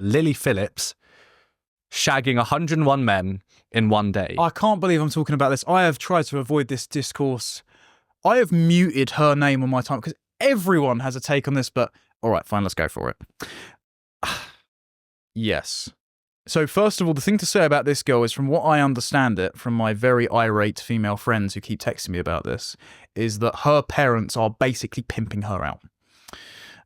Lily Phillips shagging 101 men in one day. I can't believe I'm talking about this. I have tried to avoid this discourse. I have muted her name on my time because everyone has a take on this, but all right, fine, let's go for it. Yes. So first of all, the thing to say about this girl is, from what I understand it, from my very irate female friends who keep texting me about this, is that her parents are basically pimping her out.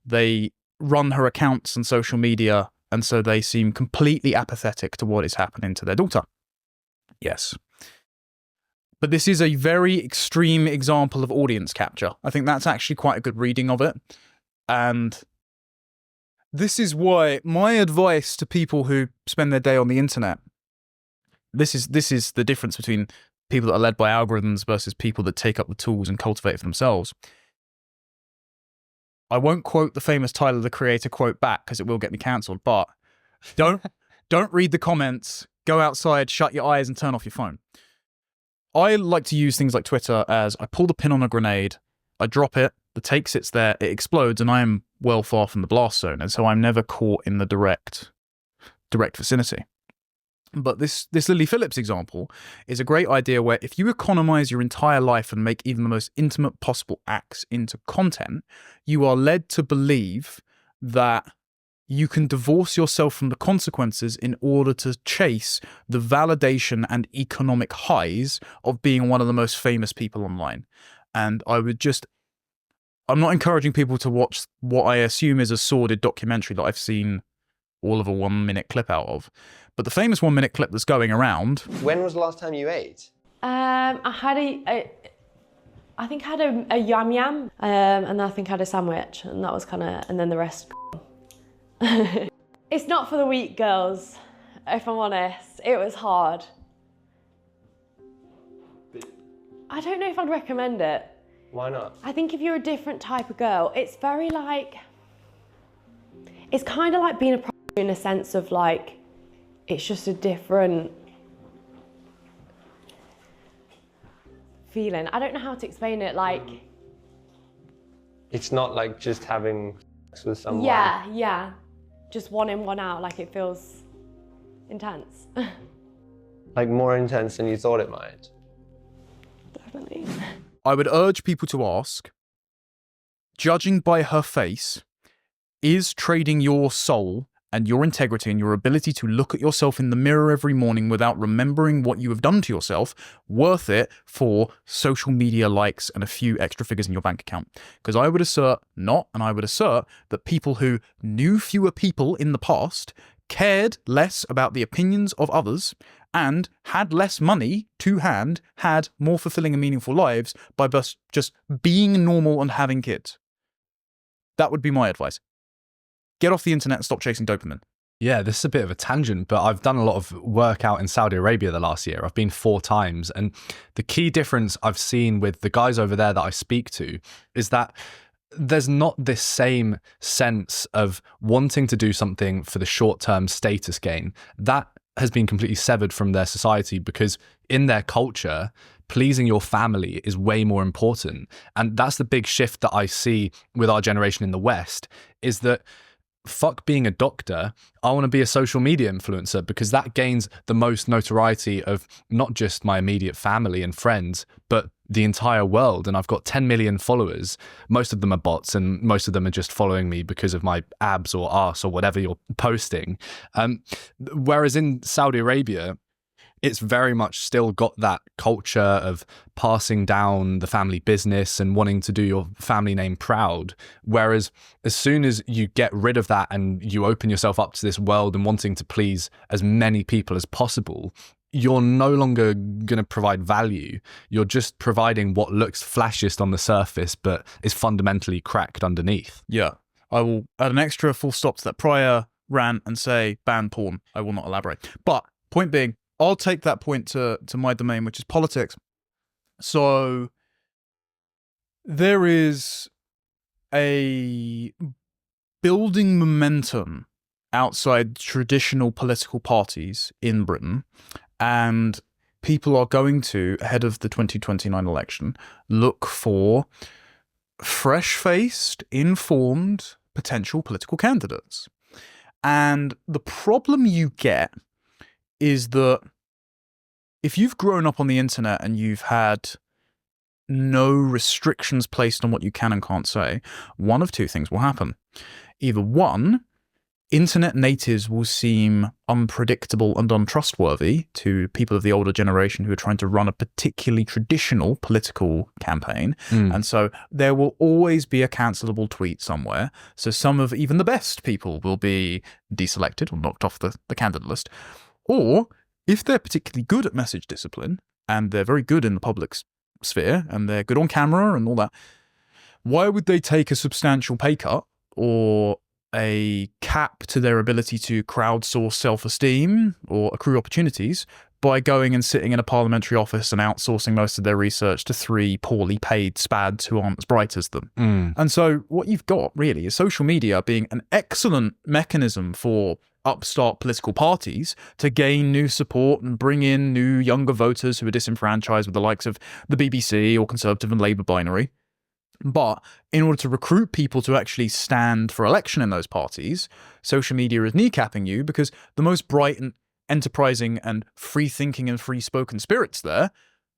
They run her accounts on social media, and so they seem completely apathetic to what is happening to their daughter. Yes. But this is a very extreme example of audience capture. I think that's actually quite a good reading of it. And this is why my advice to people who spend their day on the internet, this is the difference between people that are led by algorithms versus people that take up the tools and cultivate it for themselves. I won't quote the famous Tyler, the Creator quote back because it will get me cancelled, but don't read the comments, go outside, shut your eyes and turn off your phone. I like to use things like Twitter as I pull the pin on a grenade, I drop it, the take sits there, it explodes, and I am well far from the blast zone, and so I'm never caught in the direct vicinity. But this Lily Phillips example is a great idea where if you economize your entire life and make even the most intimate possible acts into content, you are led to believe that you can divorce yourself from the consequences in order to chase the validation and economic highs of being one of the most famous people online. And I'm not encouraging people to watch what I assume is a sordid documentary that I've seen all of a 1-minute clip out of. But the famous 1-minute clip that's going around... When was the last time you ate? I think I had a yum yum, and I think I had a sandwich, and that was and then the rest. It's not for the weak, girls, if I'm honest. It was hard. I don't know if I'd recommend it. Why not? I think if you're a different type of girl, it's very it's kind of like being a prostitute in a sense of it's just a different feeling. I don't know how to explain it, It's not like just having sex with someone. Yeah. Just one in, one out, it feels intense. More intense than you thought it might. Definitely. I would urge people to ask, judging by her face, is trading your soul and your integrity and your ability to look at yourself in the mirror every morning without remembering what you have done to yourself worth it for social media likes and a few extra figures in your bank account? Because I would assert not, and I would assert that people who knew fewer people in the past, cared less about the opinions of others, and had less money to hand, had more fulfilling and meaningful lives by just being normal and having kids. That would be my advice. Get off the internet and stop chasing dopamine. Yeah, this is a bit of a tangent, but I've done a lot of work out in Saudi Arabia the last year. I've been 4 times, and the key difference I've seen with the guys over there that I speak to is that there's not this same sense of wanting to do something for the short-term status gain. That has been completely severed from their society, because in their culture, pleasing your family is way more important. And that's the big shift that I see with our generation in the West, is that fuck being a doctor, I want to be a social media influencer, because that gains the most notoriety of not just my immediate family and friends, but the entire world. And I've got 10 million followers. Most of them are bots, and most of them are just following me because of my abs or arse or whatever you're posting. Whereas in Saudi Arabia, it's very much still got that culture of passing down the family business and wanting to do your family name proud. Whereas as soon as you get rid of that and you open yourself up to this world and wanting to please as many people as possible, you're no longer going to provide value. You're just providing what looks flashiest on the surface, but is fundamentally cracked underneath. Yeah. I will add an extra full stop to that prior rant and say ban porn. I will not elaborate. But point being, I'll take that point to my domain, which is politics. So there is a building momentum outside traditional political parties in Britain, and people are going to, ahead of the 2029 election, look for fresh-faced, informed potential political candidates. And the problem you get is that if you've grown up on the internet and you've had no restrictions placed on what you can and can't say, one of two things will happen. Either one, internet natives will seem unpredictable and untrustworthy to people of the older generation who are trying to run a particularly traditional political campaign. And so there will always be a cancelable tweet somewhere. So some of even the best people will be deselected or knocked off the candidate list. Or if they're particularly good at message discipline and they're very good in the public sphere and they're good on camera and all that, why would they take a substantial pay cut or a cap to their ability to crowdsource self-esteem or accrue opportunities by going and sitting in a parliamentary office and outsourcing most of their research to 3 poorly paid spads who aren't as bright as them? And so what you've got really is social media being an excellent mechanism for upstart political parties to gain new support and bring in new younger voters who are disenfranchised with the likes of the BBC or Conservative and Labour binary. But in order to recruit people to actually stand for election in those parties, social media is kneecapping you because the most bright and enterprising and free-thinking and free-spoken spirits there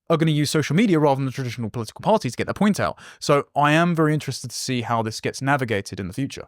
are going to use social media rather than the traditional political parties to get their point out. So I am very interested to see how this gets navigated in the future.